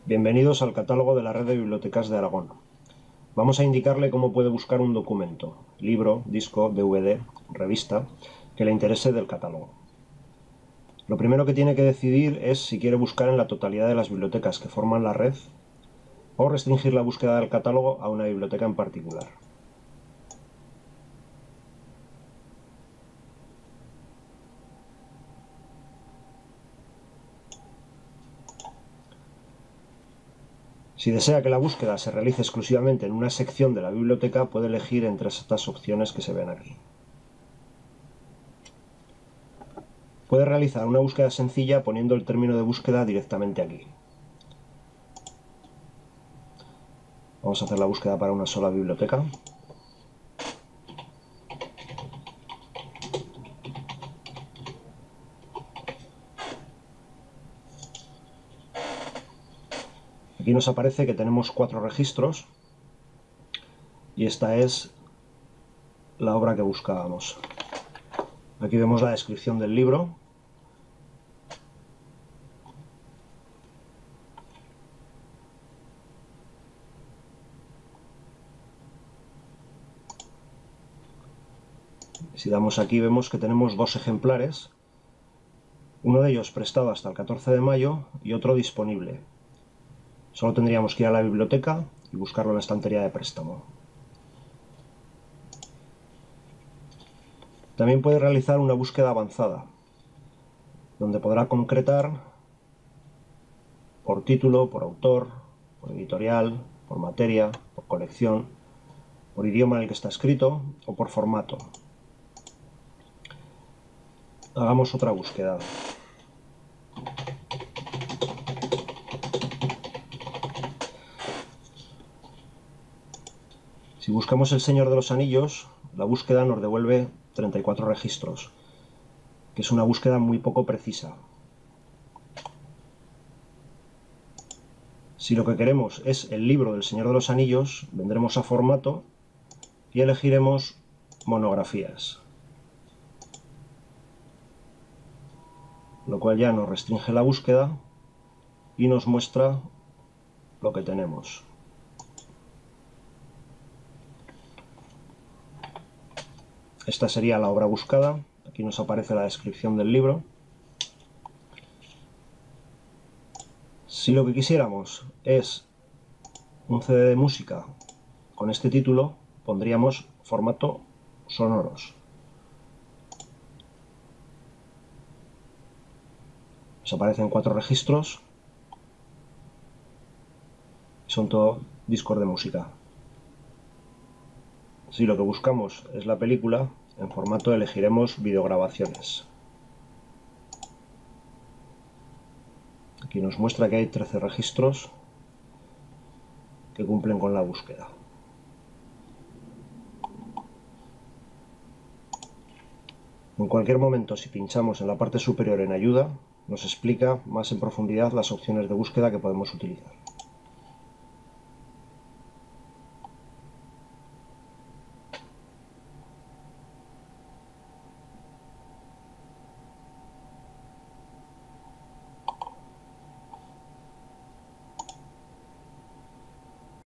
Bienvenidos al catálogo de la Red de Bibliotecas de Aragón. Vamos a indicarle cómo puede buscar un documento, libro, disco, DVD, revista, que le interese del catálogo. Lo primero que tiene que decidir es si quiere buscar en la totalidad de las bibliotecas que forman la red o restringir la búsqueda del catálogo a una biblioteca en particular. Si desea que la búsqueda se realice exclusivamente en una sección de la biblioteca, puede elegir entre estas opciones que se ven aquí. Puede realizar una búsqueda sencilla poniendo el término de búsqueda directamente aquí. Vamos a hacer la búsqueda para una sola biblioteca. Aquí nos aparece que tenemos 4 registros y esta es la obra que buscábamos. Aquí vemos la descripción del libro. Si damos aquí vemos que tenemos 2 ejemplares, uno de ellos prestado hasta el 14 de mayo y otro disponible. Solo tendríamos que ir a la biblioteca y buscarlo en la estantería de préstamo. También puede realizar una búsqueda avanzada, donde podrá concretar por título, por autor, por editorial, por materia, por colección, por idioma en el que está escrito o por formato. Hagamos otra búsqueda. Si buscamos El Señor de los Anillos, la búsqueda nos devuelve 34 registros, que es una búsqueda muy poco precisa. Si lo que queremos es el libro del Señor de los Anillos, vendremos a formato y elegiremos monografías, lo cual ya nos restringe la búsqueda y nos muestra lo que tenemos. Esta sería la obra buscada. Aquí nos aparece la descripción del libro. Si lo que quisiéramos es un CD de música con este título, pondríamos formato sonoros. Nos aparecen 4 registros. Son todo discos de música. Si lo que buscamos es la película, en formato elegiremos videograbaciones. Aquí nos muestra que hay 13 registros que cumplen con la búsqueda. En cualquier momento, si pinchamos en la parte superior en ayuda, nos explica más en profundidad las opciones de búsqueda que podemos utilizar.